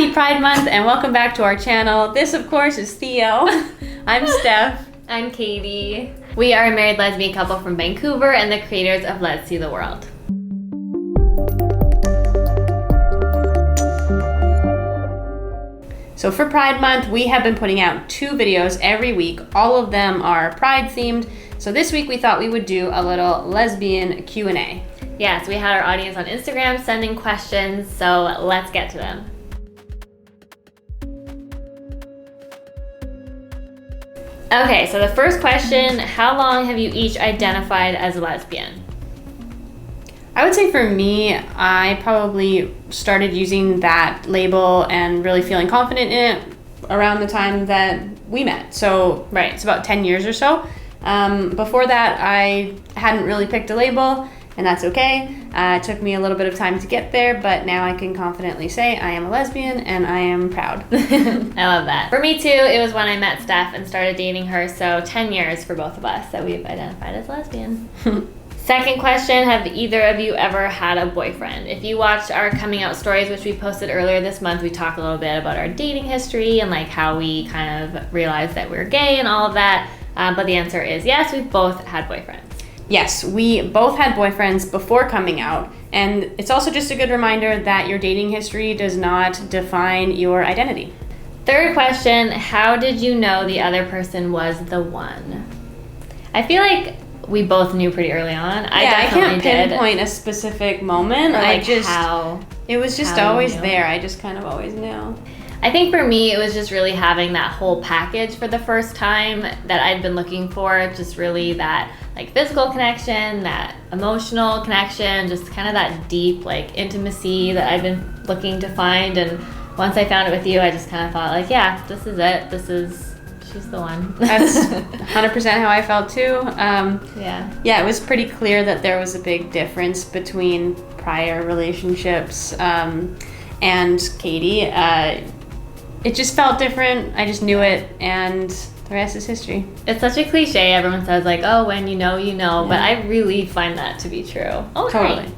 Happy Pride Month and welcome back to our channel. This, of course, is Theo. I'm Steph. I'm Katie. We are a married lesbian couple from Vancouver and the creators of Let's See the World. So for Pride Month, we have been putting out 2 videos every week. All of them are Pride themed. So this week we thought we would do a little lesbian Q&A. Yes, we had our audience on Instagram sending questions, so let's get to them. Okay, so the first question, how long have you each identified as a lesbian? I would say for me, I probably started using that label and really feeling confident in it around the time that we met. So Right. It's about 10 years or so. Before that, I hadn't really picked a label, and that's okay. It took me a little bit of time to get there, but now I can confidently say I am a lesbian and I am proud. I love that. For me too, it was when I met Steph and started dating her, so 10 years for both of us that we've identified as lesbian. Second question, have either of you ever had a boyfriend? If you watched our coming out stories, which we posted earlier this month, we talked a little bit about our dating history and like how we kind of realized that we were gay and all of that. But the answer is yes, we've both had boyfriends. Yes, we both had boyfriends before coming out, and it's also just a good reminder that your dating history does not define your identity. Third question, how did you know the other person was the one? I feel like we both knew pretty early on. I can't pinpoint a specific moment. Or like it was just always there. I just kind of always knew. I think for me, it was just really having that whole package for the first time that I'd been looking for. Just really that like physical connection, that emotional connection, just kind of that deep like intimacy that I've been looking to find. And once I found it with you, I just kind of thought like, yeah, this is it. She's the one. That's 100% how I felt too. Yeah, it was pretty clear that there was a big difference between prior relationships and Katie. It just felt different. I just knew it, and the rest is history. It's such a cliche. Everyone says like, oh, when you know, you know. Yeah. But I really find that to be true. Oh, totally.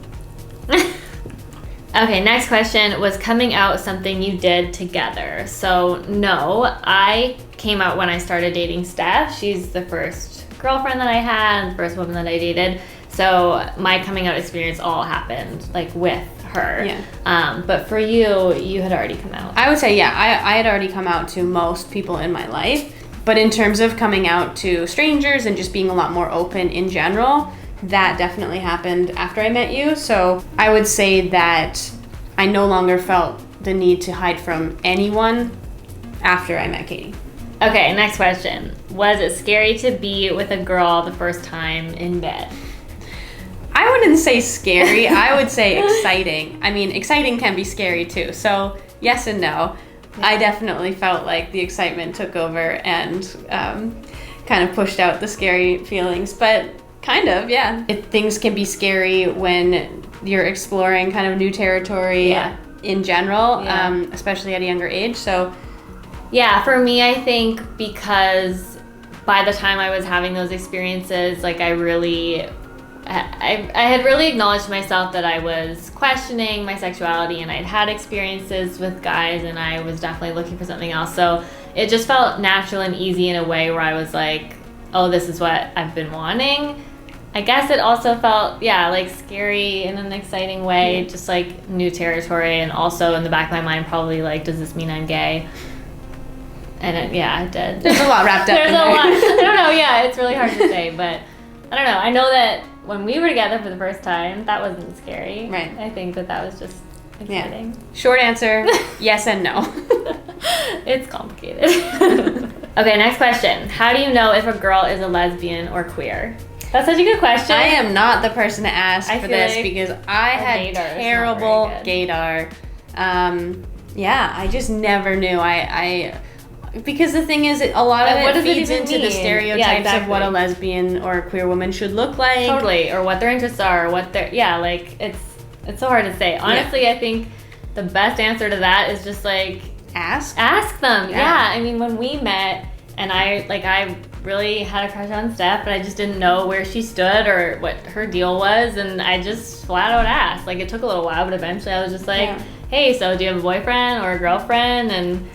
Okay, next question. Was coming out something you did together? So no, I came out when I started dating Steph. She's the first girlfriend that I had, the first woman that I dated. So my coming out experience all happened like with her. Yeah. But for you, you had already come out. I would say, yeah, I had already come out to most people in my life. But in terms of coming out to strangers and just being a lot more open in general, that definitely happened after I met you. So I would say that I no longer felt the need to hide from anyone after I met Katie. Okay, next question. Was it scary to be with a girl the first time in bed? I wouldn't say scary. I would say exciting. I mean, exciting can be scary too. So yes and no. Yeah. I definitely felt like the excitement took over and kind of pushed out the scary feelings. But kind of, yeah. Things can be scary when you're exploring kind of new territory in general, especially at a younger age. So yeah, for me, I think because by the time I was having those experiences, like I had really acknowledged myself that I was questioning my sexuality and I'd had experiences with guys and I was definitely looking for something else. So it just felt natural and easy in a way where I was like, oh, this is what I've been wanting. I guess it also felt, like scary in an exciting way, just like new territory, and also in the back of my mind probably like, does this mean I'm gay? And it did. There's a lot wrapped up There's in there. a lot. I don't know, it's really hard to say, but I don't know. I know that when we were together for the first time, that wasn't scary. Right. I think that was just exciting. Yeah. Short answer, yes and no. It's complicated. Okay, next question. How do you know if a girl is a lesbian or queer? That's such a good question. I am not the person to ask for this because I had terrible gaydar. I just never knew. Because the thing is, a lot of it feeds into the stereotypes of what a lesbian or a queer woman should look like. Totally, or what their interests are, or what their it's so hard to say. Honestly, I think the best answer to that is just like ask them. Yeah, I mean, when we met, and I really had a crush on Steph, but I just didn't know where she stood or what her deal was, and I just flat out asked. Like, it took a little while, but eventually I was just like, hey, so do you have a boyfriend or a girlfriend, and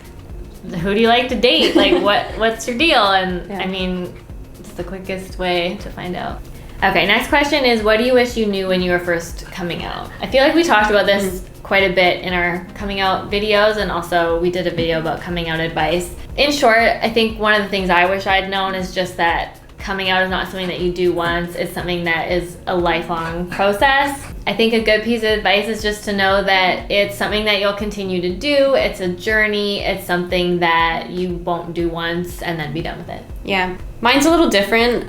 who do you like to date? Like, what's your deal? And I mean, it's the quickest way to find out. Okay, next question is, what do you wish you knew when you were first coming out? I feel like we talked about this quite a bit in our coming out videos, and also we did a video about coming out advice. In short, I think one of the things I wish I'd known is just that coming out is not something that you do once. It's something that is a lifelong process. I think a good piece of advice is just to know that it's something that you'll continue to do. It's a journey. It's something that you won't do once and then be done with it. Yeah. Mine's a little different.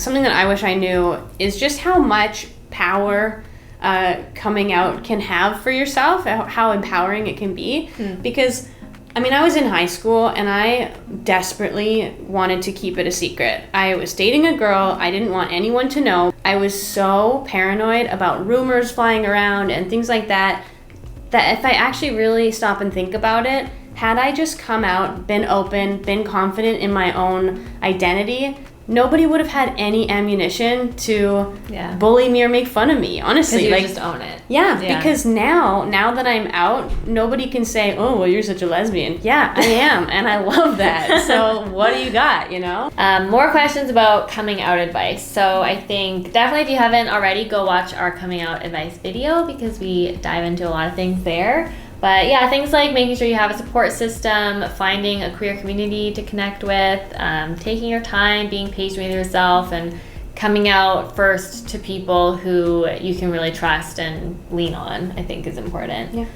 Something that I wish I knew is just how much power coming out can have for yourself, how empowering it can be. Because I mean, I was in high school and I desperately wanted to keep it a secret. I was dating a girl. I didn't want anyone to know. I was so paranoid about rumors flying around and things like that, that if I actually really stop and think about it, had I just come out, been open, been confident in my own identity, nobody would have had any ammunition to bully me or make fun of me, honestly. You like, just own it. Yeah, because now that I'm out, nobody can say, oh, well, you're such a lesbian. Yeah, I am, and I love that. So what do you got, you know? More questions about coming out advice. So I think definitely if you haven't already, go watch our coming out advice video because we dive into a lot of things there. But yeah, things like making sure you have a support system, finding a queer community to connect with, taking your time, being patient with yourself, and coming out first to people who you can really trust and lean on, I think is important. Yeah.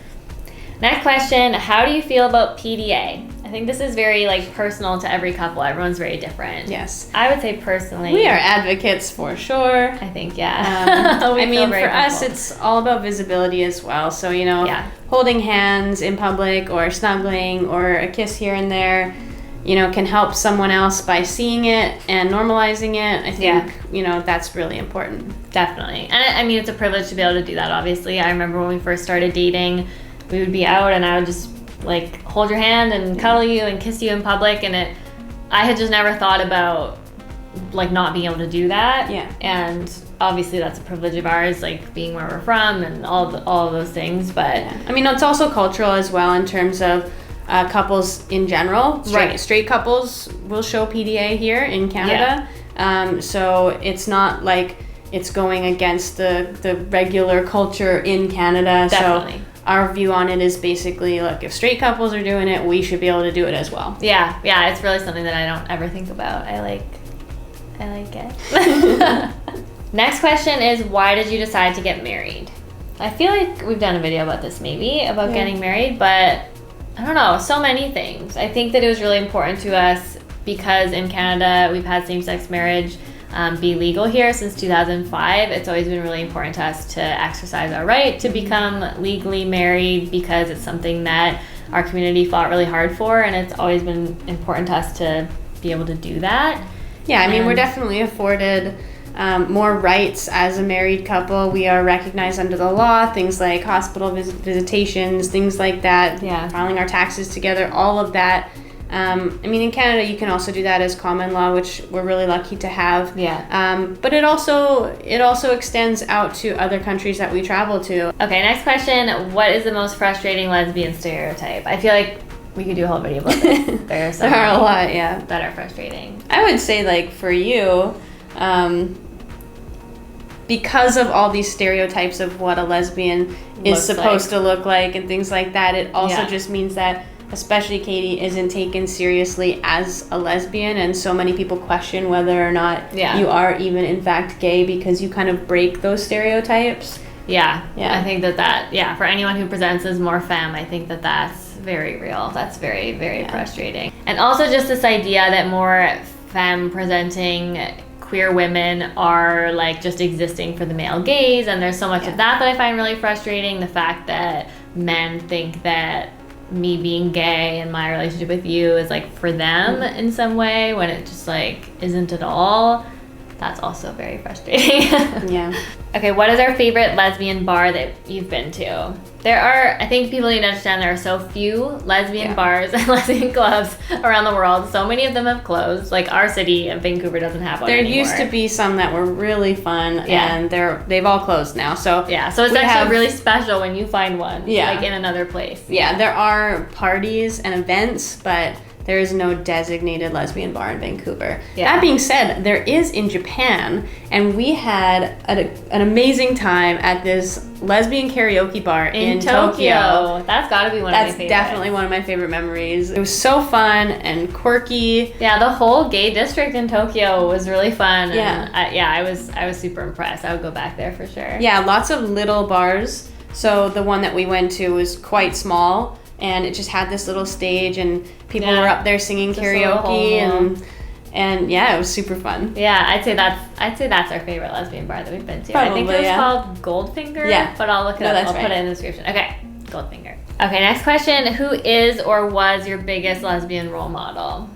Next question, how do you feel about PDA? I think this is very personal to every couple. Everyone's very different. Yes. I would say personally, we are advocates for sure. I think, yeah. I mean, for us, it's all about visibility as well. So, you know, holding hands in public or snuggling or a kiss here and there, you know, can help someone else by seeing it and normalizing it. I think, you know, that's really important. Definitely. And I mean, it's a privilege to be able to do that, obviously. I remember when we first started dating, we would be out and I would just hold your hand and cuddle you and kiss you in public, and I had just never thought about not being able to do that. Yeah. And obviously that's a privilege of ours, being where we're from and all of those things. But I mean, it's also cultural as well in terms of couples in general. Straight couples will show PDA here in Canada. So it's not like it's going against the regular culture in Canada. Definitely. So our view on it is basically, look, if straight couples are doing it, we should be able to do it as well. Yeah, it's really something that I don't ever think about. I like it. Next question is, why did you decide to get married? I feel like we've done a video about this maybe, about getting married, but I don't know, so many things. I think that it was really important to us because in Canada we've had same-sex marriage be legal here since 2005. It's always been really important to us to exercise our right to become legally married because it's something that our community fought really hard for, and it's always been important to us to be able to do that. Yeah, I mean, we're definitely afforded more rights as a married couple. We are recognized under the law, things like hospital visitations, things like that, filing our taxes together, all of that. I mean, in Canada, you can also do that as common law, which we're really lucky to have. But it also extends out to other countries that we travel to. Okay, next question. What is the most frustrating lesbian stereotype? I feel like we could do a whole video about this. There are a lot, that are frustrating. I would say, for you, because of all these stereotypes of what a lesbian is supposed to look like and things like that, it also just means that especially Katie isn't taken seriously as a lesbian, and so many people question whether or not you are even in fact gay because you kind of break those stereotypes. I think that for anyone who presents as more femme, I think that's very real. That's very, very frustrating. And also just this idea that more femme presenting queer women are just existing for the male gaze, and there's so much of that I find really frustrating. The fact that men think that me being gay and my relationship with you is for them in some way, when it just isn't at all. That's also very frustrating. Yeah. Okay, what is our favorite lesbian bar that you've been to? There are, I think people need to understand there are so few lesbian bars and lesbian clubs around the world. So many of them have closed. Like our city of Vancouver doesn't have one anymore. There used to be some that were really fun, and they've all closed now. So yeah, so it's actually really special when you find one, like in another place. Yeah, there are parties and events, but there is no designated lesbian bar in Vancouver. Yeah. That being said, there is in Japan, and we had an amazing time at this lesbian karaoke bar in Tokyo. That's got to be one of my favorites. That's definitely one of my favorite memories. It was so fun and quirky. Yeah, the whole gay district in Tokyo was really fun. Yeah. And I was super impressed. I would go back there for sure. Yeah, lots of little bars. So the one that we went to was quite small, and it just had this little stage, and people were up there singing karaoke, and yeah, it was super fun. Yeah, I'd say that's our favorite lesbian bar that we've been to. Probably, I think it was called Goldfinger. Yeah, but I'll look it up. I'll put it in the description. Okay, Goldfinger. Okay, next question: who is or was your biggest lesbian role model?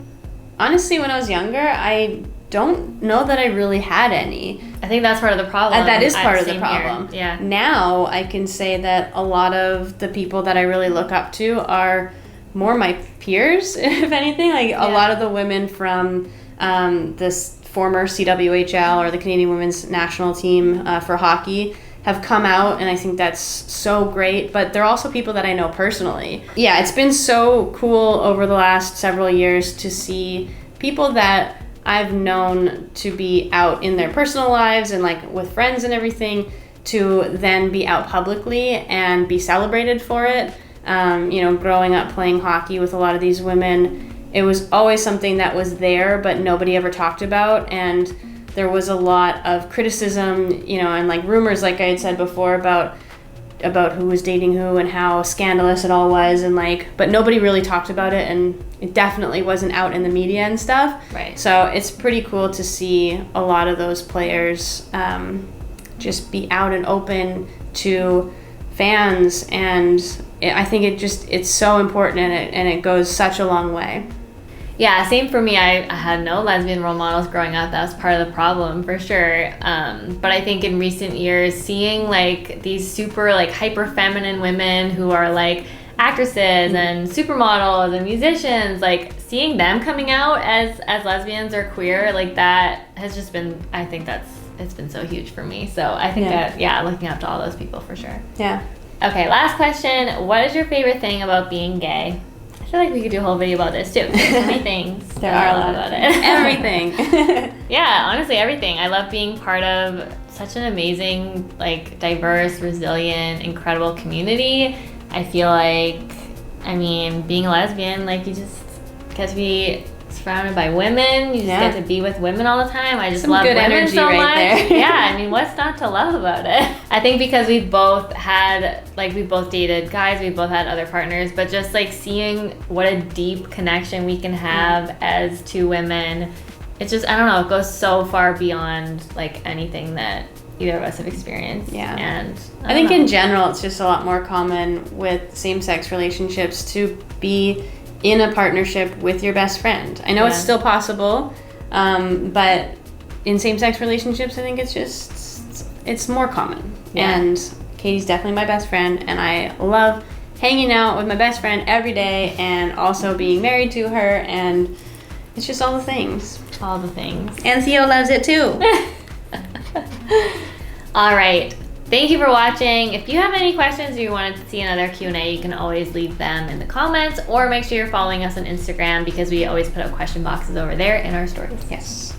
Honestly, when I was younger, I don't know that I really had any. I think that's part of the problem. That is part of the problem. Here. Yeah. Now I can say that a lot of the people that I really look up to are more my peers, if anything. Like a lot of the women from this former CWHL or the Canadian Women's National Team for hockey have come out, and I think that's so great. But they're also people that I know personally. Yeah, it's been so cool over the last several years to see people that I've known to be out in their personal lives and like with friends and everything, to then be out publicly and be celebrated for it. Growing up playing hockey with a lot of these women, it was always something that was there, but nobody ever talked about. And there was a lot of criticism, and like rumors, like I had said before, about who was dating who and how scandalous it all was, and but nobody really talked about it, and it definitely wasn't out in the media and stuff. Right. So it's pretty cool to see a lot of those players just be out and open to fans, and I think it's so important, and it goes such a long way. Yeah, same for me. I had no lesbian role models growing up. That was part of the problem for sure. But I think in recent years, seeing these super hyper feminine women who are actresses and supermodels and musicians, seeing them coming out as lesbians or queer, that has just been, I think it's been so huge for me. So I think looking up to all those people for sure. Yeah. Okay, last question. What is your favorite thing about being gay? I feel like we could do a whole video about this too. There's so many things. There are a lot about it. Everything. Yeah, honestly, everything. I love being part of such an amazing, diverse, resilient, incredible community. I feel being a lesbian, you just get to be surrounded by women. You just get to be with women all the time. I just some love good women energy so right much. There. Yeah, what's not to love about it? I think because we've both had, we both dated guys, we both had other partners, but just seeing what a deep connection we can have as two women, it's just, I don't know, it goes so far beyond anything that either of us have experienced. Yeah. And I think in general, it's just a lot more common with same-sex relationships to be in a partnership with your best friend. I know it's still possible, but in same-sex relationships, I think it's more common. Yeah. And Katie's definitely my best friend, and I love hanging out with my best friend every day, and also being married to her, and it's just all the things. All the things. And Theo loves it too. All right. Thank you for watching. If you have any questions or you wanted to see another Q&A, you can always leave them in the comments, or make sure you're following us on Instagram, because we always put up question boxes over there in our stories. Yes.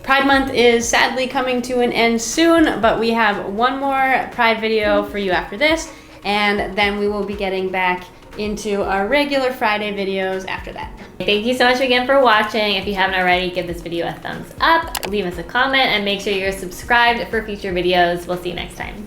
Pride Month is sadly coming to an end soon, but we have one more Pride video for you after this, and then we will be getting back into our regular Friday videos after that. Thank you so much again for watching. If you haven't already, give this video a thumbs up, leave us a comment, and make sure you're subscribed for future videos. We'll see you next time.